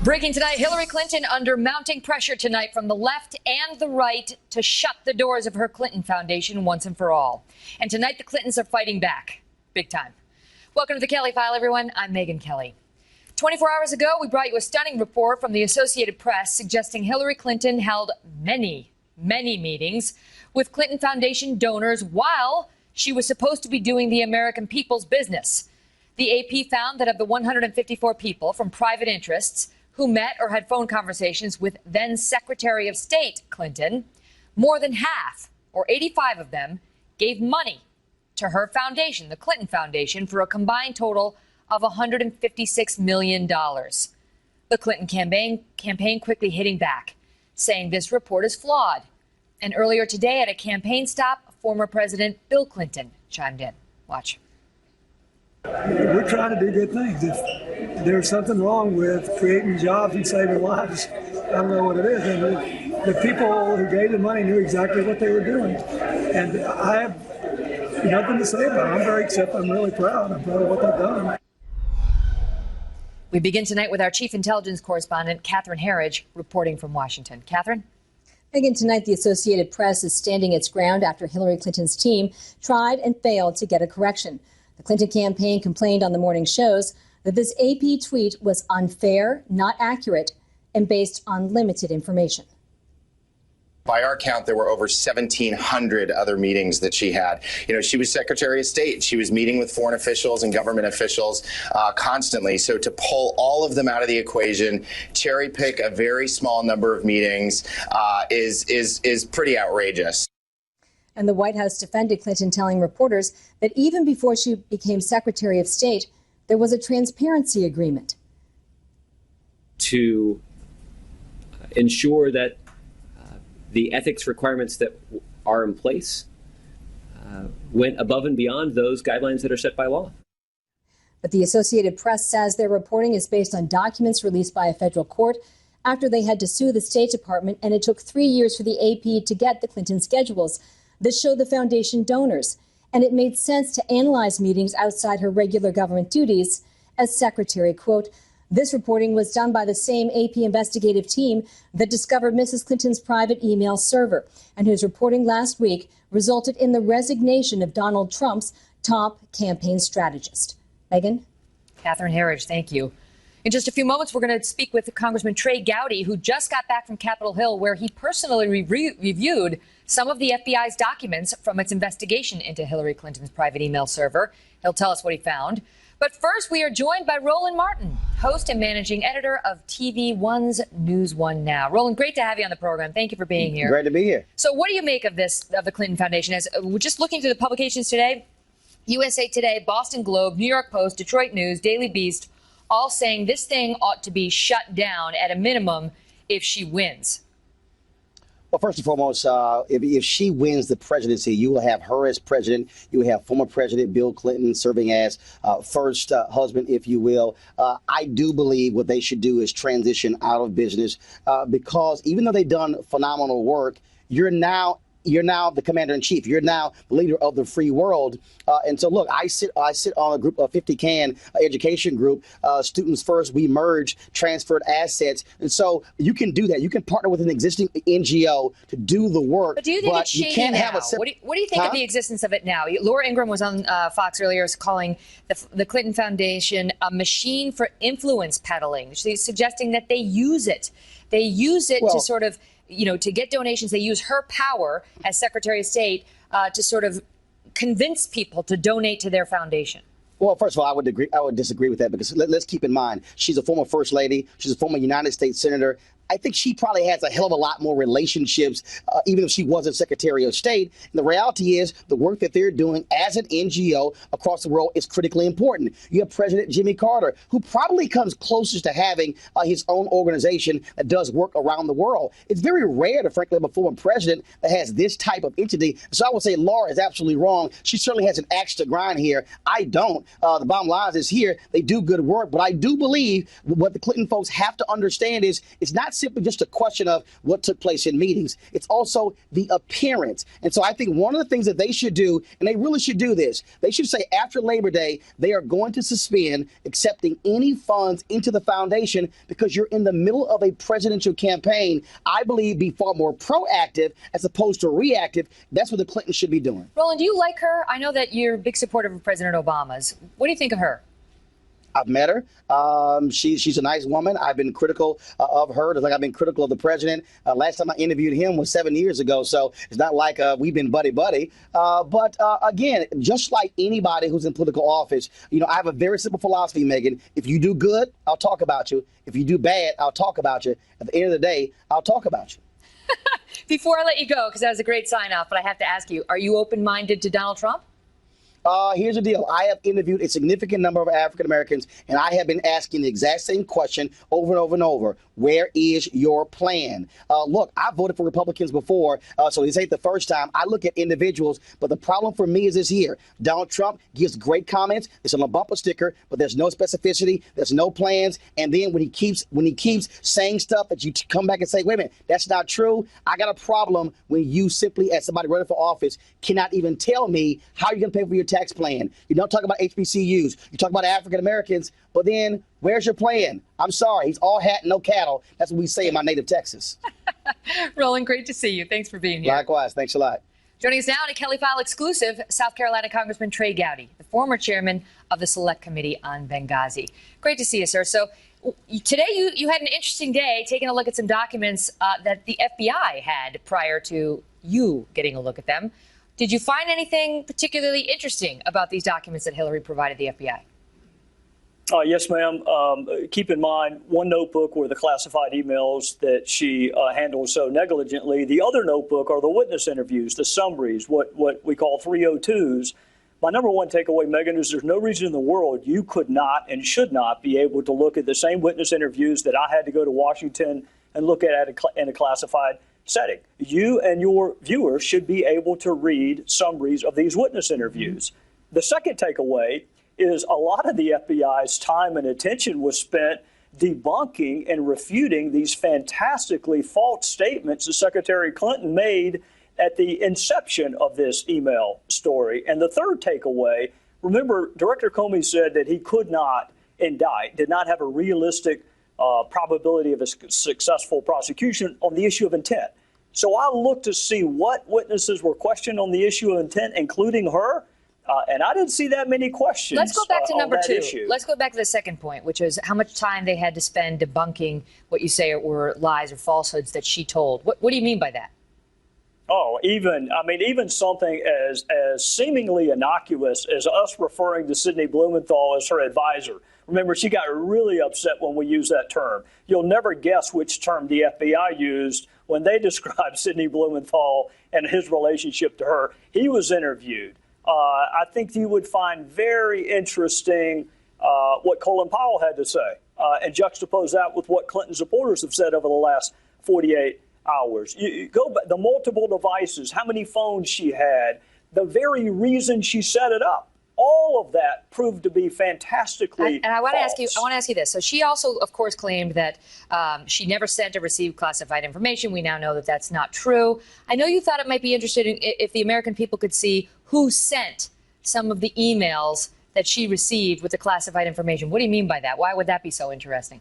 Breaking tonight, Hillary Clinton under mounting pressure tonight from the left and the right to shut the doors of her Clinton Foundation once and for all. And tonight, the Clintons are fighting back. Big time. Welcome to the Kelly File, everyone. I'm Megyn Kelly. 24 hours ago, we brought you a stunning report from the Associated Press suggesting Hillary Clinton held many meetings with Clinton Foundation donors while she was supposed to be doing the American people's business. The AP found that of the 154 people from private interests who met or had phone conversations with then Secretary of State Clinton, more than half, or 85 of them, gave money to her foundation, the Clinton Foundation, for a combined total of $156 million. The Clinton campaign quickly hitting back, saying this report is flawed. And earlier today at a campaign stop, former President Bill Clinton chimed in. Watch. We're trying to do good things. If there's something wrong with creating jobs and saving lives, I don't know what it is. And the people who gave the money knew exactly what they were doing. And I have nothing to say about it. I'm really proud. I'm proud of what they've done. We begin tonight with our chief intelligence correspondent, Catherine Herridge, reporting from Washington. Catherine? Again, tonight, the Associated Press is standing its ground after Hillary Clinton's team tried and failed to get a correction. The Clinton campaign complained on the morning shows that this AP tweet was unfair, not accurate, and based on limited information. By our count, there were over 1,700 other meetings that she had. You know, she was Secretary of State. She was meeting with foreign officials and government officials constantly. So to pull all of them out of the equation, cherry pick a very small number of meetings is pretty outrageous. And the White House defended Clinton, telling reporters that even before she became Secretary of State, there was a transparency agreement to ensure that the ethics requirements that are in place went above and beyond those guidelines that are set by law. But the Associated Press says their reporting is based on documents released by a federal court after they had to sue the State Department, and it took 3 years for the AP to get the Clinton schedules that showed the foundation donors, and it made sense to analyze meetings outside her regular government duties as secretary. Quote, this reporting was done by the same AP investigative team that discovered Mrs. Clinton's private email server, and whose reporting last week resulted in the resignation of Donald Trump's top campaign strategist. Megyn? Catherine Herridge, thank you. In just a few moments, we're going to speak with Congressman Tery Gowdy, who just got back from Capitol Hill, where he personally reviewed some of the FBI's documents from its investigation into Hillary Clinton's private email server. He'll tell us what he found. But first, we are joined by Roland Martin, host and managing editor of TV One's News One Now. Roland, great to have you on the program. Thank you for being here. Great to be here. So what do you make of this, of the Clinton Foundation? As we're just looking through the publications today, USA Today, Boston Globe, New York Post, Detroit News, Daily Beast, all saying this thing ought to be shut down at a minimum if she wins. Well, first and foremost, if she wins the presidency, you will have her as president. You will have former President Bill Clinton serving as first husband, if you will. I do believe what they should do is transition out of business because even though they've done phenomenal work, you're now the commander-in-chief. You're now the leader of the free world. And so, look, I sit on a group of 50 CAN education group, Students First. We merge transferred assets. And so you can do that. You can partner with an existing NGO to do the work. But do you think it's shady now? What do you think of the existence of it now? Laura Ingraham was on Fox earlier calling the Clinton Foundation a machine for influence peddling. She's suggesting that they use it. They use it to sort of, to get donations. They use her power as Secretary of State to sort of convince people to donate to their foundation. Well, first of all, I would disagree with that because let's keep in mind, she's a former first lady. She's a former United States senator. I think she probably has a hell of a lot more relationships, even if she wasn't Secretary of State. And the reality is the work that they're doing as an NGO across the world is critically important. You have President Jimmy Carter, who probably comes closest to having his own organization that does work around the world. It's very rare to, frankly, have a former president that has this type of entity. So I would say Laura is absolutely wrong. She certainly has an axe to grind here. I don't. The bottom line is here, they do good work. But I do believe what the Clinton folks have to understand is it's not not simply just a question of what took place in meetings. It's also the appearance. And so I think one of the things that they should do, and they really should do this, they should say after Labor Day, they are going to suspend accepting any funds into the foundation because you're in the middle of a presidential campaign. I believe be far more proactive as opposed to reactive. That's what the Clintons should be doing. Roland, do you like her? I know that you're a big supporter of President Obama's. What do you think of her? I've met her. She's a nice woman. I've been critical of her, just like I've been critical of the president. Last time I interviewed him was 7 years ago, so it's not like we've been buddy-buddy. But again, just like anybody who's in political office, I have a very simple philosophy, Megan. If you do good, I'll talk about you. If you do bad, I'll talk about you. At the end of the day, I'll talk about you. Before I let you go, because that was a great sign-off, but I have to ask you, are you open-minded to Donald Trump? Here's the deal. I have interviewed a significant number of African Americans, and I have been asking the exact same question over and over and over. Where is your plan? Look, I voted for Republicans before, so this ain't the first time. I look at individuals, but the problem for me is this here. Donald Trump gives great comments. It's on a bumper sticker, but there's no specificity. There's no plans. And then when he keeps saying stuff that you come back and say, wait a minute, that's not true. I got a problem when you simply, as somebody running for office, cannot even tell me how you're going to pay for your tax plan. You don't talk about HBCUs. You talk about African Americans, but then where's your plan? I'm sorry. He's all hat, no cattle. That's what we say in my native Texas. Roland, great to see you. Thanks for being here. Likewise. Thanks a lot. Joining us now on a Kelly File exclusive, South Carolina Congressman Tery Gowdy, the former chairman of the Select Committee on Benghazi. Great to see you, sir. So today you had an interesting day taking a look at some documents that the FBI had prior to you getting a look at them. Did you find anything particularly interesting about these documents that Hillary provided the FBI? Yes, ma'am. Keep in mind, one notebook were the classified emails that she handled so negligently. The other notebook are the witness interviews, the summaries, what we call 302s. My number one takeaway, Megan, is there's no reason in the world you could not and should not be able to look at the same witness interviews that I had to go to Washington and look at in a classified setting. You and your viewers should be able to read summaries of these witness interviews. The second takeaway is a lot of the FBI's time and attention was spent debunking and refuting these fantastically false statements that Secretary Clinton made at the inception of this email story. And the third takeaway, remember, Director Comey said that he could not indict, did not have a realistic probability of a successful prosecution on the issue of intent. So I looked to see what witnesses were questioned on the issue of intent, including her. And I didn't see that many questions. Let's go back to number two. Issue. Let's go back to the second point, which is how much time they had to spend debunking what you say were lies or falsehoods that she told. What do you mean by that? Oh, even something as seemingly innocuous as us referring to Sidney Blumenthal as her advisor. Remember, she got really upset when we used that term. You'll never guess which term the FBI used when they described Sidney Blumenthal and his relationship to her. He was interviewed. I think you would find very interesting what Colin Powell had to say and juxtapose that with what Clinton supporters have said over the last 48 hours. You go back, the multiple devices, how many phones she had, the very reason she set it up. All of that proved to be fantastically And I want false. to ask you this. So she also, of course, claimed that she never sent or received classified information. We now know that that's not true. I know you thought it might be interesting if the American people could see who sent some of the emails that she received with the classified information. What do you mean by that? Why would that be so interesting?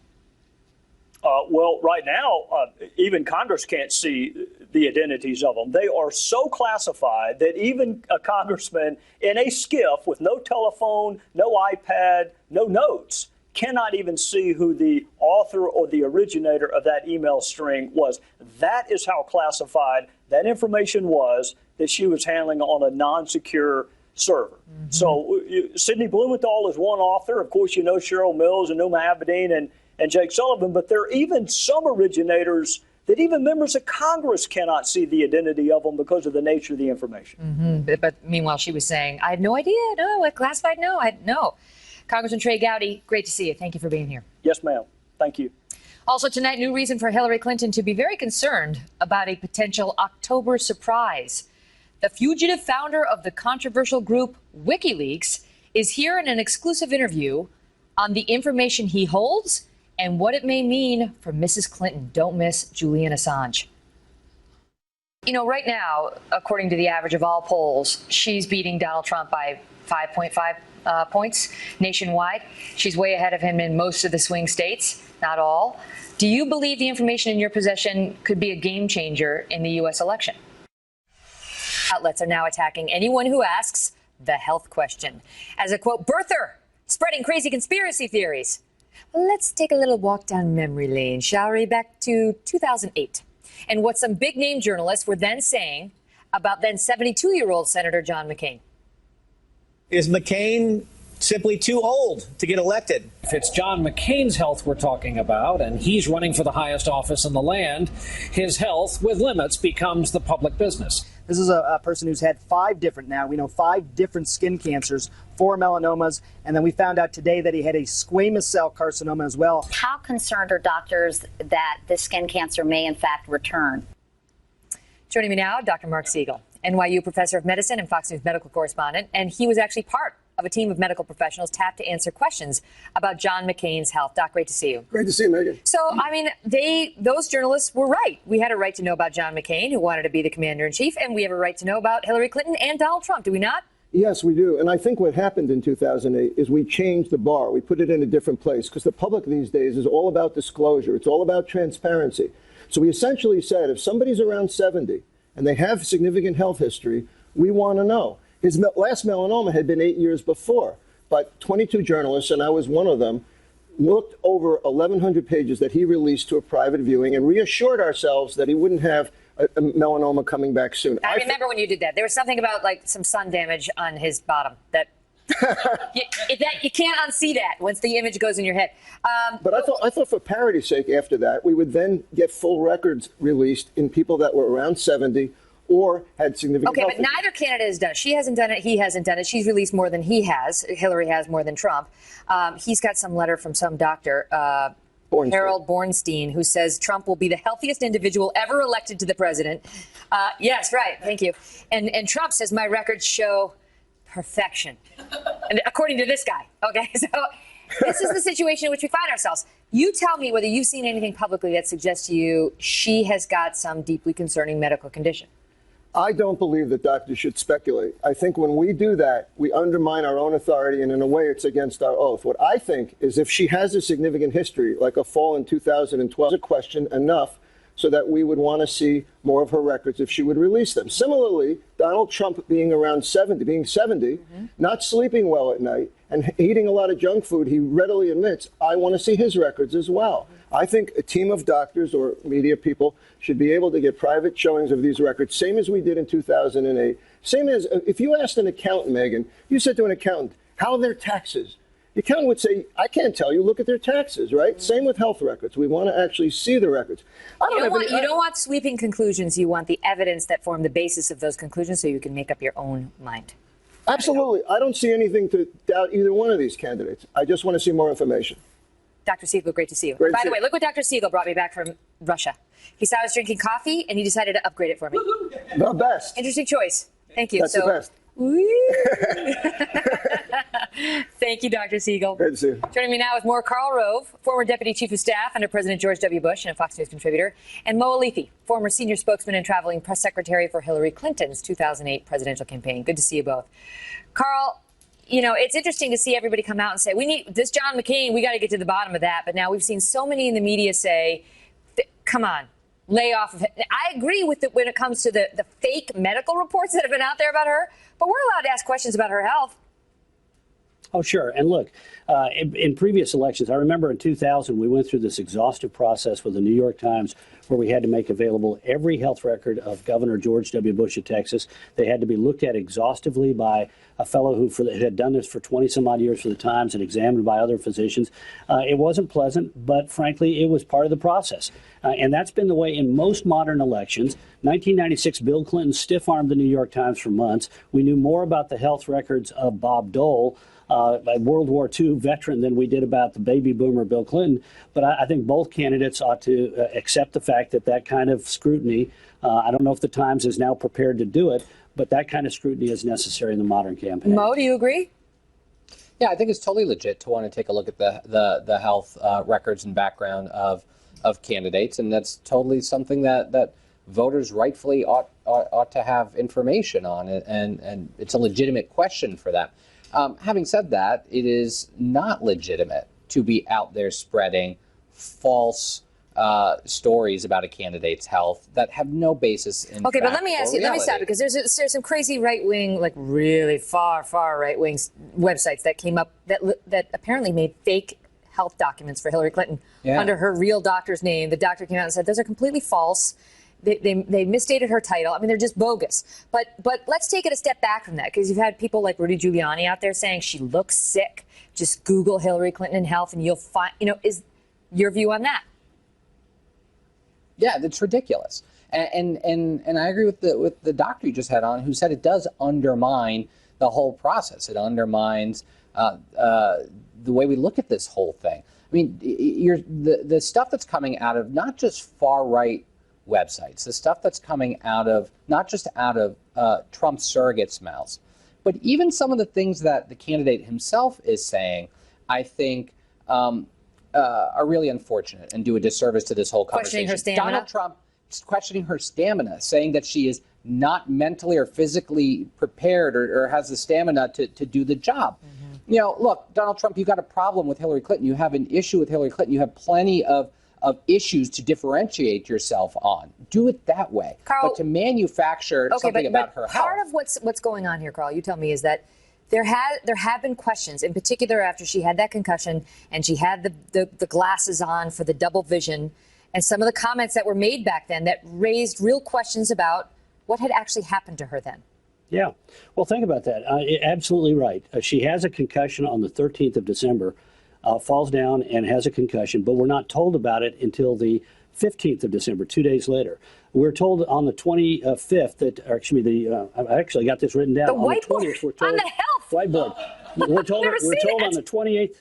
Well, right now, even Congress can't see the identities of them. They are so classified that even a congressman in a skiff with no telephone, no iPad, no notes, cannot even see who the author or the originator of that email string was. That is how classified that information was that she was handling on a non-secure server. Mm-hmm. So Sidney Blumenthal is one author. Of course, you know Cheryl Mills and Numa Abedin and Jake Sullivan, but there are even some originators that even members of Congress cannot see the identity of them because of the nature of the information. Mm-hmm. But meanwhile, she was saying, I had no idea. No, classified? No, no. Congressman Tery Gowdy, great to see you. Thank you for being here. Yes, ma'am. Thank you. Also tonight, new reason for Hillary Clinton to be very concerned about a potential October surprise. The fugitive founder of the controversial group Wikileaks is here in an exclusive interview on the information he holds and what it may mean for Mrs. Clinton. Don't miss Julian Assange. You know, right now, according to the average of all polls, she's beating Donald Trump by 5.5 points nationwide. She's way ahead of him in most of the swing states, not all. Do you believe the information in your possession could be a game changer in the U.S. election? Outlets are now attacking anyone who asks the health question as a, quote, birther, spreading crazy conspiracy theories. Let's take a little walk down memory lane, shall we? Back to 2008. And what some big-name journalists were then saying about then 72-year-old Senator John McCain. Is McCain simply too old to get elected? If it's John McCain's health we're talking about, and he's running for the highest office in the land, his health, with limits, becomes the public business. This is a person who's had 5 different skin cancers, 4 melanomas, and then we found out today that he had a squamous cell carcinoma as well. How concerned are doctors that this skin cancer may in fact return? Joining me now, Dr. Mark Siegel, NYU professor of medicine and Fox News medical correspondent, and he was actually part of a team of medical professionals tapped to answer questions about John McCain's health. Doc, great to see you. Great to see you, Megan. So, I mean, those journalists were right. We had a right to know about John McCain, who wanted to be the commander-in-chief, and we have a right to know about Hillary Clinton and Donald Trump, do we not? Yes, we do. And I think what happened in 2008 is we changed the bar. We put it in a different place because the public these days is all about disclosure. It's all about transparency. So we essentially said if somebody's around 70 and they have significant health history, we want to know. His last melanoma had been 8 years before, but 22 journalists, and I was one of them, looked over 1,100 pages that he released to a private viewing and reassured ourselves that he wouldn't have a melanoma coming back soon. I remember when you did that. There was something about like some sun damage on his bottom that you can't unsee that once the image goes in your head. But I thought for parity's sake after that, we would then get full records released in people that were around 70 or had significant health. Okay, but neither candidate has done it. She hasn't done it. He hasn't done it. She's released more than he has. Hillary has more than Trump. He's got some letter from some doctor, Harold Bornstein, who says Trump will be the healthiest individual ever elected to the president. Yes, right. Thank you. And Trump says my records show perfection, and according to this guy. Okay, so this is the situation in which we find ourselves. You tell me whether you've seen anything publicly that suggests to you she has got some deeply concerning medical condition. I don't believe that doctors should speculate. I think when we do that, we undermine our own authority, and in a way, it's against our oath. What I think is if she has a significant history, like a fall in 2012, a question enough so that we would want to see more of her records if she would release them. Similarly, Donald Trump being around 70, not sleeping well at night, and eating a lot of junk food, he readily admits, I want to see his records as well. I think a team of doctors or media people should be able to get private showings of these records, same as we did in 2008. Same as if you asked an accountant, Megan, you said to an accountant, how are their taxes? The accountant would say, I can't tell you, look at their taxes, right? Same with health records. We want to actually see the records. You don't want sweeping conclusions. You want the evidence that form the basis of those conclusions so you can make up your own mind. Absolutely. I don't see anything to doubt either one of these candidates. I just want to see more information. Dr. Siegel, great to see you. By the way, look what Dr. Siegel brought me back from Russia. He saw I was drinking coffee, and he decided to upgrade it for me. The best. Interesting choice. Thank you. That's the best. Thank you, Dr. Siegel. Great to see you. Joining me now is more Karl Rove, former Deputy Chief of Staff under President George W. Bush and a Fox News contributor, and Mo Alifi, former Senior Spokesman and Traveling Press Secretary for Hillary Clinton's 2008 presidential campaign. Good to see you both. Karl, you know, it's interesting to see everybody come out and say, we need this John McCain, we got to get to the bottom of that. But now we've seen so many in the media say, come on, lay off of it. I agree with it when it comes to the fake medical reports that have been out there about her, but we're allowed to ask questions about her health. Oh, sure. And look, in previous elections, I remember in 2000, we went through this exhaustive process with the New York Times where we had to make available every health record of Governor George W. Bush of Texas. They had to be looked at exhaustively by a fellow who had done this for 20 some odd years for the Times and examined by other physicians. It wasn't pleasant, but frankly, it was part of the process. And that's been the way in most modern elections. 1996, Bill Clinton stiff-armed the New York Times for months. We knew more about the health records of Bob Dole, a World War II veteran, than we did about the baby boomer Bill Clinton. But I think both candidates ought to accept the fact that that kind of scrutiny, I don't know if the Times is now prepared to do it, but that kind of scrutiny is necessary in the modern campaign. Mo, do you agree? Yeah, I think it's totally legit to want to take a look at the health records and background of candidates, and that's totally something that voters rightfully ought to have information on, and it's a legitimate question for them. Having said that, it is not legitimate to be out there spreading false stories about a candidate's health that have no basis in Okay, fact but let me ask you, or let me stop, reality. because there's some crazy right-wing, like really far right-wing websites that came up that apparently made fake health documents for Hillary Clinton under her real doctor's name. The doctor came out and said those are completely false. They misstated her title. I mean, they're just bogus. But let's take it a step back from that, because you've had people like Rudy Giuliani out there saying she looks sick. Just Google Hillary Clinton health and you'll find, is your view on that? Yeah, that's ridiculous. And I agree with the doctor you just had on, who said it does undermine the whole process. It undermines the way we look at this whole thing. I mean, the stuff that's coming out of not just far-right websites, the stuff that's coming out of not just out of Trump surrogates' mouths, but even some of the things that the candidate himself is saying, I think are really unfortunate and do a disservice to this whole conversation. Questioning her stamina. Donald Trump questioning her stamina, saying that she is not mentally or physically prepared or has the stamina to do the job. You know, look, Donald Trump, you got a problem with Hillary Clinton. You have an issue with Hillary Clinton. You have plenty of issues to differentiate yourself on. Do it that way. Carl, but to manufacture something about her health. Part of what's going on here, Carl, you tell me, is that there have been questions, in particular after she had that concussion and she had the glasses on for the double vision, and some of the comments that were made back then that raised real questions about what had actually happened to her then. Yeah. Well, think about that. Absolutely right. She has a concussion on the 13th of December, falls down and has a concussion, but we're not told about it until the 15th of December, 2 days later. We're told on the 25th that, or excuse me, I actually got this written down. The on whiteboard, the 20th, we're told, on the health. Whiteboard. We're told on the 28th.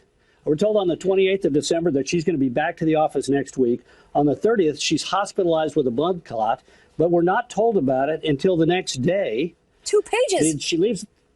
We're told on the 28th of December that she's going to be back to the office next week. On the 30th, she's hospitalized with a blood clot, but we're not told about it until the next day. 2 pages.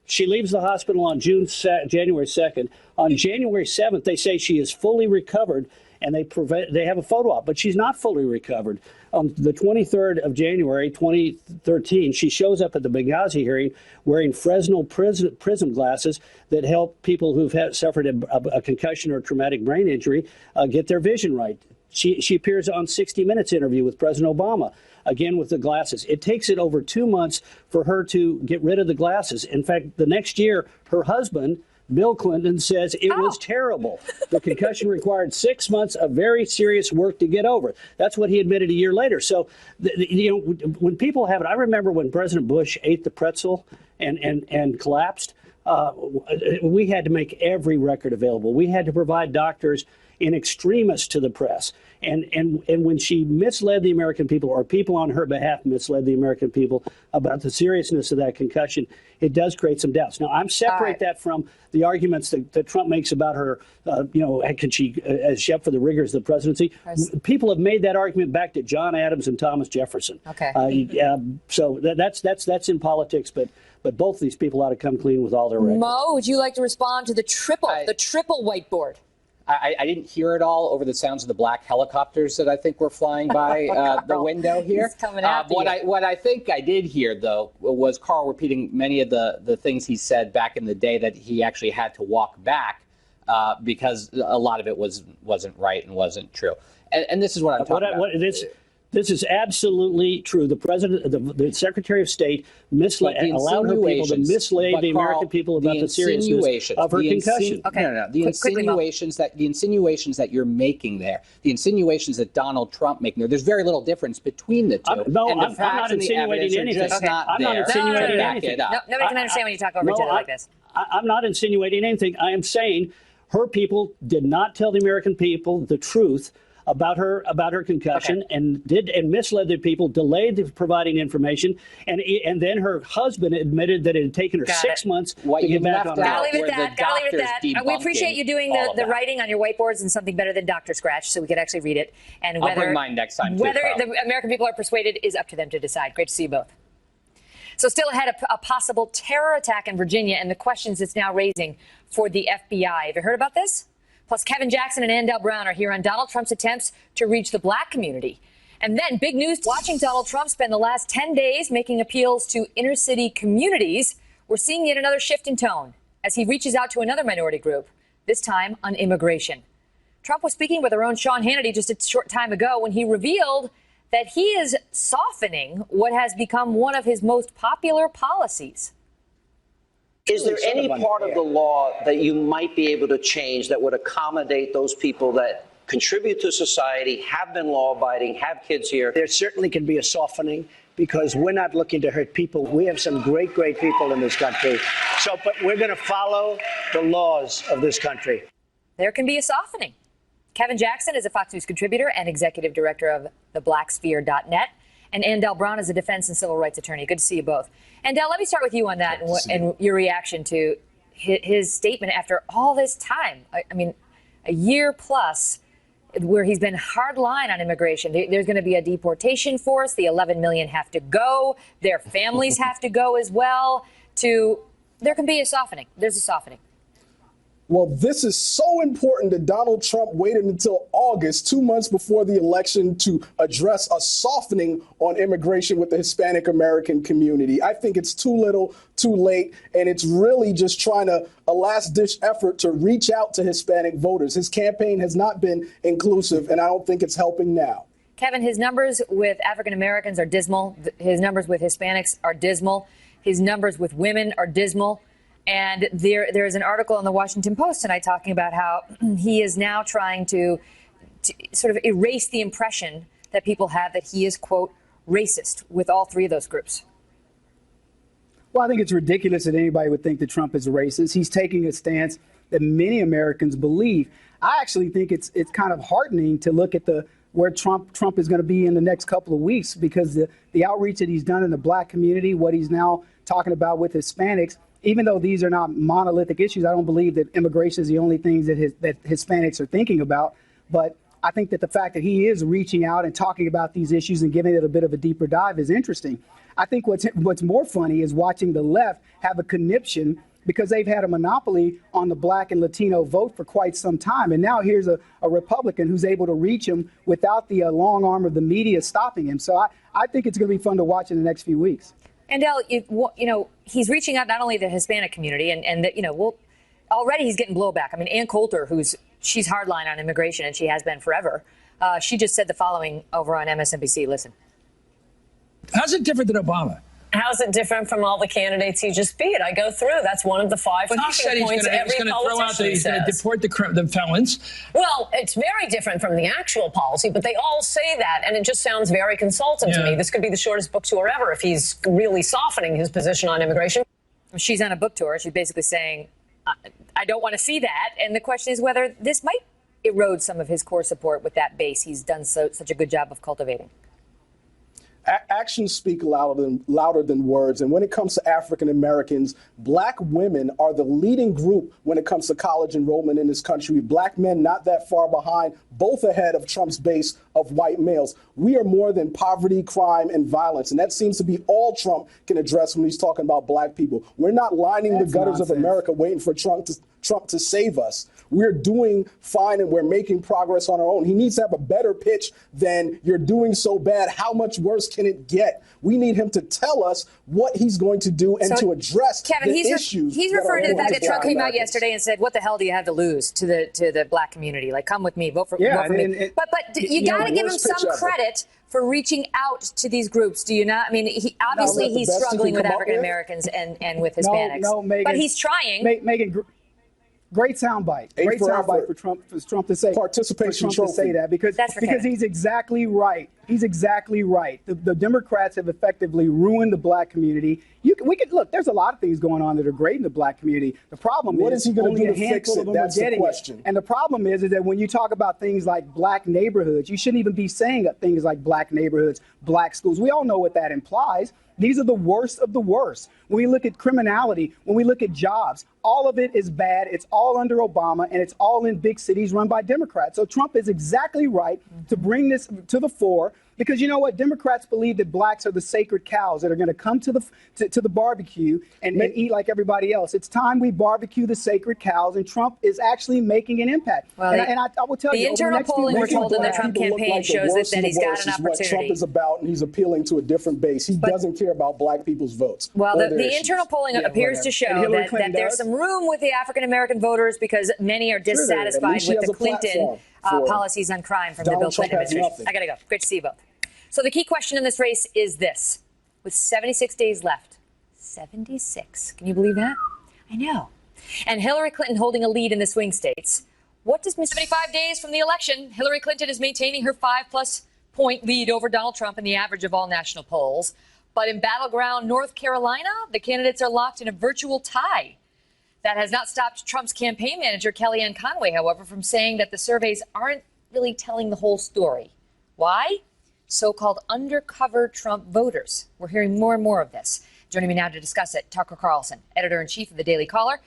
She leaves the hospital on January 2nd. On January 7th, they say she is fully recovered, and they have a photo op, but she's not fully recovered. On the 23rd of January, 2013, she shows up at the Benghazi hearing wearing Fresnel prism glasses that help people who've suffered a concussion or traumatic brain injury get their vision right. She appears on 60 Minutes interview with President Obama, again with the glasses. It takes it over 2 months for her to get rid of the glasses. In fact, the next year, her husband, Bill Clinton, says it was terrible. The concussion required 6 months of very serious work to get over. That's what he admitted a year later. So, when people have it, I remember when President Bush ate the pretzel and collapsed, we had to make every record available. We had to provide doctors in extremis to the press. And when she misled the American people, or people on her behalf misled the American people about the seriousness of that concussion, it does create some doubts. Now, I'm separate that from the arguments that Trump makes about her, can she, as she up for the rigors of the presidency? People have made that argument back to John Adams and Thomas Jefferson. Okay. So that's in politics, but both of these people ought to come clean with all their records. Mo, would you like to respond to the triple whiteboard? I didn't hear it all over the sounds of the black helicopters that I think were flying by the window here. He's coming after you. What I think I did hear, though, was Carl repeating many of the things he said back in the day that he actually had to walk back because a lot of it wasn't right and wasn't true. And this is what I'm talking about. This is absolutely true. The president, the Secretary of State, allowed her people to mislead the American people about the seriousness of her concussion. The insinuations that you're making there, the insinuations that Donald Trump making there, there's very little difference between the two. I'm not insinuating anything. I'm not insinuating anything. Nobody can understand when you talk over each other like this. I'm not insinuating anything. I am saying her people did not tell the American people the truth about her concussion, and misled the people, delayed providing information, and then her husband admitted that it had taken her 6 months to get back on. Gotta leave it at that. We appreciate you doing the writing on your whiteboards and something better than Dr. Scratch, so we could actually read it. And I'll bring mine next time. Whether the American people are persuaded is up to them to decide. Great to see you both. So still ahead, a possible terror attack in Virginia and the questions it's now raising for the FBI. Have you heard about this? Plus, Kevin Jackson and Andel Brown are here on Donald Trump's attempts to reach the black community. And then big news, watching Donald Trump spend the last 10 days making appeals to inner city communities. We're seeing yet another shift in tone as he reaches out to another minority group, this time on immigration. Trump was speaking with our own Sean Hannity just a short time ago when he revealed that he is softening what has become one of his most popular policies. Is there any part of the law that you might be able to change that would accommodate those people that contribute to society, have been law-abiding, have kids here? There certainly can be a softening because we're not looking to hurt people. We have some great people in this country. But we're going to follow the laws of this country. There can be a softening. Kevin Jackson is a Fox News contributor and executive director of theblacksphere.net. And Andel Brown is a defense and civil rights attorney. Good to see you both. Andel, let me start with you on that and your reaction to his statement after all this time. I mean, a year plus where he's been hard line on immigration. There's going to be a deportation force. The 11 million have to go. Their families have to go as well. There can be a softening. There's a softening. Well, this is so important that Donald Trump waited until August, 2 months before the election, to address a softening on immigration with the Hispanic American community. I think it's too little, too late, and it's really just trying a last-ditch effort to reach out to Hispanic voters. His campaign has not been inclusive, and I don't think it's helping now. Kevin, his numbers with African Americans are dismal. His numbers with Hispanics are dismal. His numbers with women are dismal. And there is an article in the Washington Post tonight talking about how he is now trying to sort of erase the impression that people have that he is, quote, racist with all three of those groups. Well, I think it's ridiculous that anybody would think that Trump is a racist. He's taking a stance that many Americans believe. I actually think it's kind of heartening to look at where Trump is going to be in the next couple of weeks, because the outreach that he's done in the black community, what he's now talking about with Hispanics, even though these are not monolithic issues, I don't believe that immigration is the only thing that Hispanics are thinking about. But I think that the fact that he is reaching out and talking about these issues and giving it a bit of a deeper dive is interesting. I think what's more funny is watching the left have a conniption because they've had a monopoly on the black and Latino vote for quite some time. And now here's a Republican who's able to reach him without the long arm of the media stopping him. So I think it's going to be fun to watch in the next few weeks. Andel, he's reaching out not only to the Hispanic community, and already he's getting blowback. I mean, Ann Coulter, she's hardline on immigration, and she has been forever. She just said the following over on MSNBC. Listen. How's it different than Obama? How's it different from all the candidates he just beat? I go through. That's one of the five talking points every politician says. He's going to deport the felons. Well, it's very different from the actual policy, but they all say that, and it just sounds very consultant to me. This could be the shortest book tour ever if he's really softening his position on immigration. She's on a book tour. She's basically saying, I don't want to see that. And the question is whether this might erode some of his core support with that base he's done such a good job of cultivating. Actions speak louder than words. And when it comes to African Americans, black women are the leading group when it comes to college enrollment in this country. Black men not that far behind, both ahead of Trump's base of white males. We are more than poverty, crime, and violence. And that seems to be all Trump can address when he's talking about black people. We're not lining the gutters of America waiting for Trump to save us. We're doing fine and we're making progress on our own. He needs to have a better pitch than "you're doing so bad, how much worse can it get?" We need him to tell us what he's going to do and to address Kevin, the issues. He's referring to the fact that Trump came out yesterday and said, "What the hell do you have to lose to the black community? Like, come with me, vote for me." But you got to give him some credit for reaching out to these groups, do you not? I mean, he's struggling with African Americans and with Hispanics. No, Megan, but he's trying. Megan, great soundbite. Great soundbite for Trump to say participation trophy. To say that because he's exactly right. He's exactly right. The Democrats have effectively ruined the black community. We could look. There's a lot of things going on that are great in the black community. The problem what is he going to do only to a fix handful it? of them That's are getting the question. it. And the problem is that when you talk about things like black neighborhoods, you shouldn't even be saying things like black neighborhoods, black schools. We all know what that implies. These are the worst of the worst. When we look at criminality, when we look at jobs, all of it is bad. It's all under Obama, and it's all in big cities run by Democrats. So Trump is exactly right to bring this to the fore. Because you know what? Democrats believe that blacks are the sacred cows that are going to come to the barbecue and eat like everybody else. It's time we barbecue the sacred cows, and Trump is actually making an impact. Well, and I will tell you, the internal polling we're told in the Trump People look campaign like the shows worst that of the he's got worst an is what Trump opportunity. is about, and he's appealing to a different base. He doesn't care about black people's votes. Well, or their the issues. internal polling appears to show that there's some room with the African-American voters because many are dissatisfied with the Clinton policies on crime from the Bill Clinton administration. I got to go. Great to see you both. So the key question in this race is this. With 76 days left, 76, can you believe that? I know. And Hillary Clinton holding a lead in the swing states. What does 75 days from the election, Hillary Clinton is maintaining her 5+ point lead over Donald Trump in the average of all national polls. But in battleground North Carolina, the candidates are locked in a virtual tie. That has not stopped Trump's campaign manager, Kellyanne Conway, however, from saying that the surveys aren't really telling the whole story. Why? So-called undercover Trump voters. We're hearing more and more of this. Joining me now to discuss it, Tucker Carlson, editor-in-chief of the Daily Caller,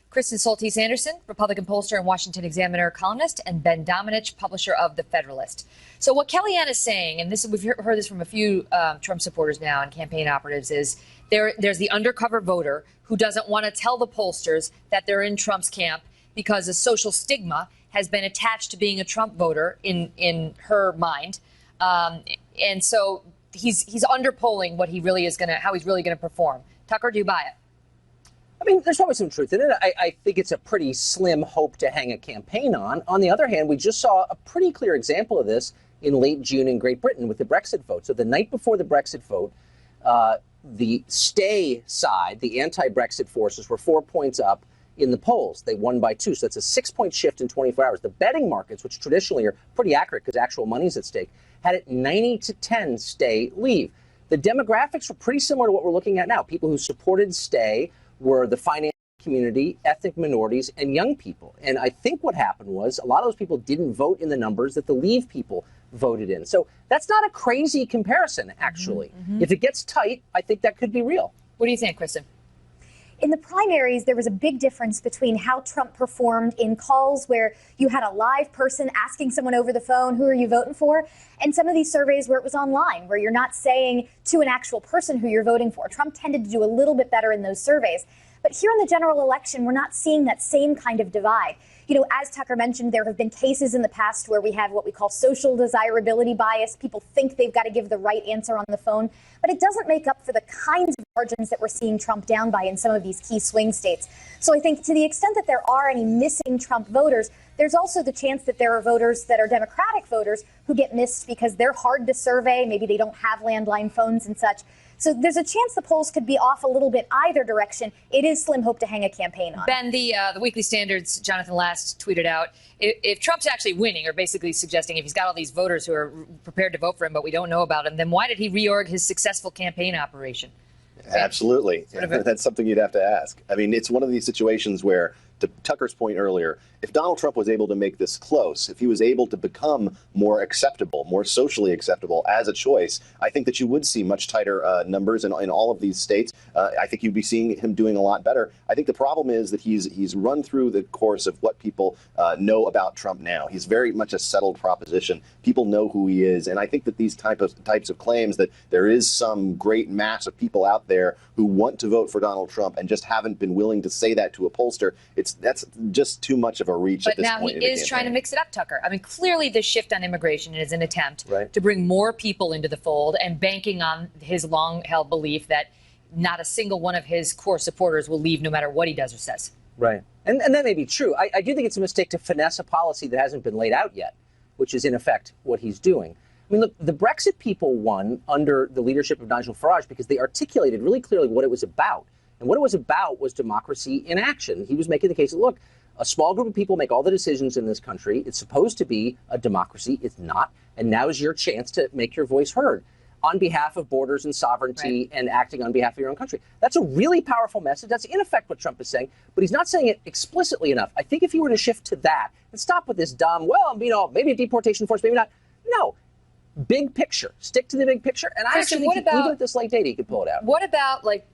Kristen Soltis Anderson, Republican pollster and Washington Examiner columnist, and Ben Domenech, publisher of The Federalist. So what Kellyanne is saying, and we've heard this from a few Trump supporters now and campaign operatives, is there's the undercover voter who doesn't want to tell the pollsters that they're in Trump's camp because a social stigma has been attached to being a Trump voter in her mind. And so he's underpolling what he really is how he's really going to perform. Tucker, do you buy it? I mean, there's probably some truth in it. I think it's a pretty slim hope to hang a campaign on. On the other hand, we just saw a pretty clear example of this in late June in Great Britain with the Brexit vote. So the night before the Brexit vote, the stay side, the anti-Brexit forces, were 4 points up in the polls. They won by 2. So that's a 6-point shift in 24 hours. The betting markets, which traditionally are pretty accurate because actual money's at stake, had it 90-10 stay leave. The demographics were pretty similar to what we're looking at now. People who supported stay were the finance community, ethnic minorities, and young people. And I think what happened was a lot of those people didn't vote in the numbers that the leave people voted in. So that's not a crazy comparison, actually. If it gets tight, I think that could be real. What do you think, Kristen? In the primaries, there was a big difference between how Trump performed in calls where you had a live person asking someone over the phone, who are you voting for? And some of these surveys where it was online, where you're not saying to an actual person who you're voting for. Trump tended to do a little bit better in those surveys. But here in the general election, we're not seeing that same kind of divide. You know, as Tucker mentioned, there have been cases in the past where we have what we call social desirability bias. People think they've got to give the right answer on the phone, but it doesn't make up for the kinds of margins that we're seeing Trump down by in some of these key swing states. So I think to the extent that there are any missing Trump voters, there's also the chance that there are voters that are Democratic voters who get missed because they're hard to survey. Maybe they don't have landline phones and such. So there's a chance the polls could be off a little bit either direction. It is slim hope to hang a campaign on. Ben, the Weekly Standard's Jonathan Last tweeted out, if Trump's actually winning, or basically suggesting if he's got all these voters who are prepared to vote for him, but we don't know about him, then why did he reorg his successful campaign operation? Absolutely. That's something you'd have to ask. I mean, it's one of these situations where, to Tucker's point earlier, if Donald Trump was able to make this close, if he was able to become more acceptable, more socially acceptable as a choice, I think that you would see much tighter numbers in all of these states. I think you'd be seeing him doing a lot better. I think the problem is that he's run through the course of what people know about Trump now. He's very much a settled proposition. People know who he is. And I think that these types of claims that there is some great mass of people out there who want to vote for Donald Trump and just haven't been willing to say that to a pollster, that's just too much of a reach at this point. But now he is trying to mix it up, Tucker. I mean, clearly the shift on immigration is an attempt to bring more people into the fold and banking on his long-held belief that not a single one of his core supporters will leave no matter what he does or says. Right. And that may be true. I do think it's a mistake to finesse a policy that hasn't been laid out yet, which is in effect what he's doing. I mean, look, the Brexit people won under the leadership of Nigel Farage because they articulated really clearly what it was about. And what it was about was democracy in action. He was making the case that, look, a small group of people make all the decisions in this country. It's supposed to be a democracy. It's not. And now is your chance to make your voice heard on behalf of borders and sovereignty and acting on behalf of your own country. That's a really powerful message. That's in effect what Trump is saying, but he's not saying it explicitly enough. I think if he were to shift to that and stop with this dumb, well, you know, maybe a deportation force, maybe not. No. Big picture. Stick to the big picture. And I actually think even at this late date, he could pull it out. What about, like,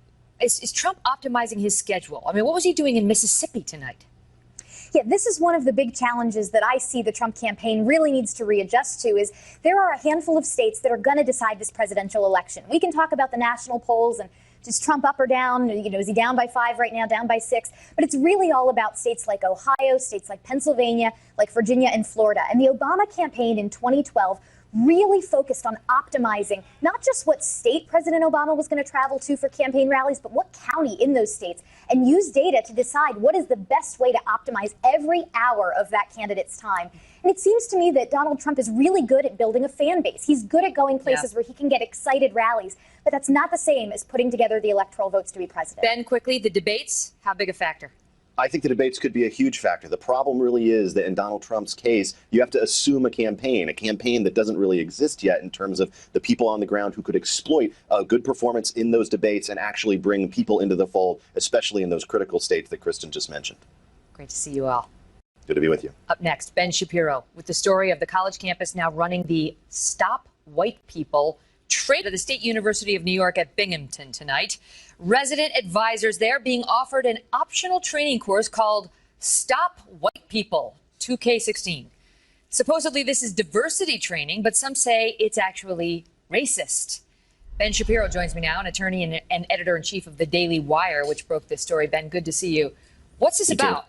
is Trump optimizing his schedule? I mean, what was he doing in Mississippi tonight? Yeah, this is one of the big challenges that I see the Trump campaign really needs to readjust to is there are a handful of states that are going to decide this presidential election. We can talk about the national polls and is Trump up or down? You know, is he down by 5 right now, down by 6? But it's really all about states like Ohio, states like Pennsylvania, like Virginia and Florida. And the Obama campaign in 2012 really focused on optimizing not just what state President Obama was going to travel to for campaign rallies, but what county in those states, and use data to decide what is the best way to optimize every hour of that candidate's time. And it seems to me that Donald Trump is really good at building a fan base. He's good at going places where he can get excited rallies, but that's not the same as putting together the electoral votes to be president. Ben, quickly, the debates, how big a factor? I think the debates could be a huge factor. The problem really is that in Donald Trump's case, you have to assume a campaign that doesn't really exist yet in terms of the people on the ground who could exploit a good performance in those debates and actually bring people into the fold, especially in those critical states that Kristen just mentioned. Great to see you all. Good to be with you. Up next, Ben Shapiro with the story of the college campus now running the Stop White People trade at the State University of New York at Binghamton tonight. Resident advisors there being offered an optional training course called Stop White People 2K16. Supposedly this is diversity training, but some say it's actually racist. Ben Shapiro joins me now, an attorney and editor-in-chief of the Daily Wire, which broke this story. Ben, good to see you. What's this about?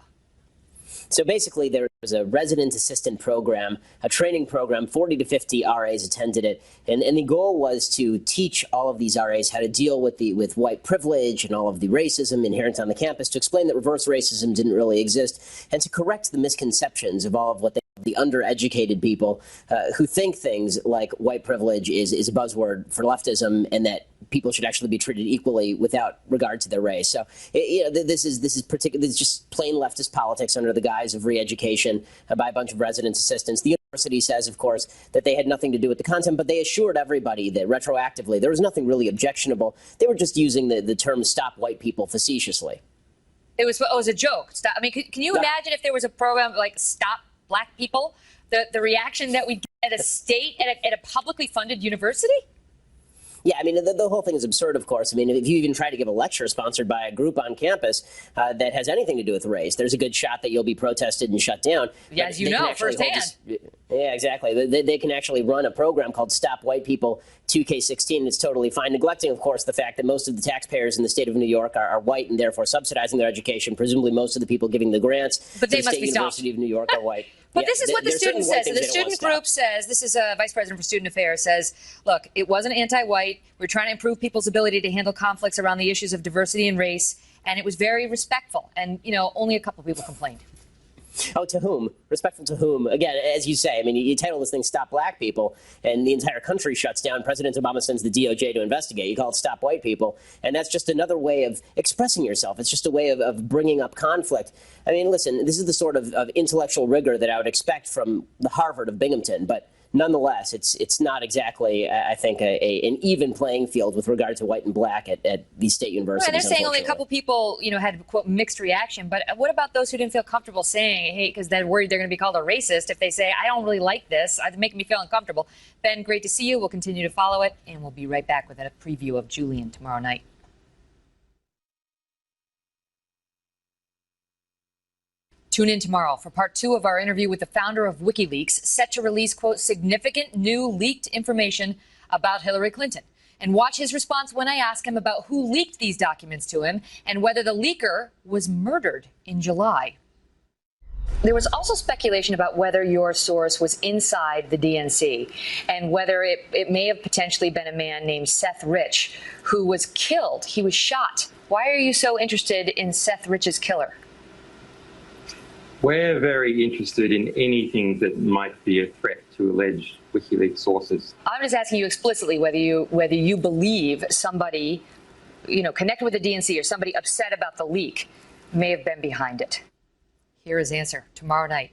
So basically, there was a resident assistant program, a training program. 40 to 50 RAs attended it, and the goal was to teach all of these RAs how to deal with white privilege and all of the racism inherent on the campus, to explain that reverse racism didn't really exist, and to correct the misconceptions of all of what the undereducated people who think things like white privilege is a buzzword for leftism, and that people should actually be treated equally without regard to their race. So, this is just plain leftist politics under the guise of re-education by a bunch of residence assistants. The university says, of course, that they had nothing to do with the content, but they assured everybody that retroactively there was nothing really objectionable. They were just using the term "stop white people" facetiously. It was a joke. Stop. I mean, can you imagine if there was a program like Stop Black People? The reaction that we get at a state, at a publicly funded university? Yeah, I mean, the whole thing is absurd, of course. I mean, if you even try to give a lecture sponsored by a group on campus that has anything to do with race, there's a good shot that you'll be protested and shut down. Yeah, as you know, firsthand. Yeah, exactly. They can actually run a program called Stop White People 2K16, and it's totally fine, neglecting, of course, the fact that most of the taxpayers in the state of New York are white and therefore subsidizing their education. Presumably most of the people giving the grants to the State University of New York are white. But this is what the student says. So the student group says, this is a vice president for student affairs, says, look, it wasn't anti-white. We're trying to improve people's ability to handle conflicts around the issues of diversity and race. And it was very respectful. And, only a couple people complained. Oh, to whom? Respectful to whom? Again, as you say, I mean, you title this thing Stop Black People, and the entire country shuts down. President Obama sends the DOJ to investigate. You call it Stop White People, and that's just another way of expressing yourself. It's just a way of bringing up conflict. I mean, listen, this is the sort of intellectual rigor that I would expect from the Harvard of Binghamton, but nonetheless, it's not exactly, I think, an even playing field with regard to white and black at these state universities. And they're saying only a couple people, had, quote, mixed reaction. But what about those who didn't feel comfortable saying, hey, because they're worried they're going to be called a racist if they say, I don't really like this. It's making me feel uncomfortable. Ben, great to see you. We'll continue to follow it, and we'll be right back with a preview of Julian tomorrow night. Tune in tomorrow for part 2 of our interview with the founder of Wikileaks, set to release, quote, significant new leaked information about Hillary Clinton. And watch his response when I ask him about who leaked these documents to him and whether the leaker was murdered in July. There was also speculation about whether your source was inside the DNC and whether it may have potentially been a man named Seth Rich who was killed. He was shot. Why are you so interested in Seth Rich's killer? We're very interested in anything that might be a threat to alleged WikiLeaks sources. I'm just asking you explicitly whether you believe somebody, connected with the DNC or somebody upset about the leak may have been behind it. Here is answer tomorrow night.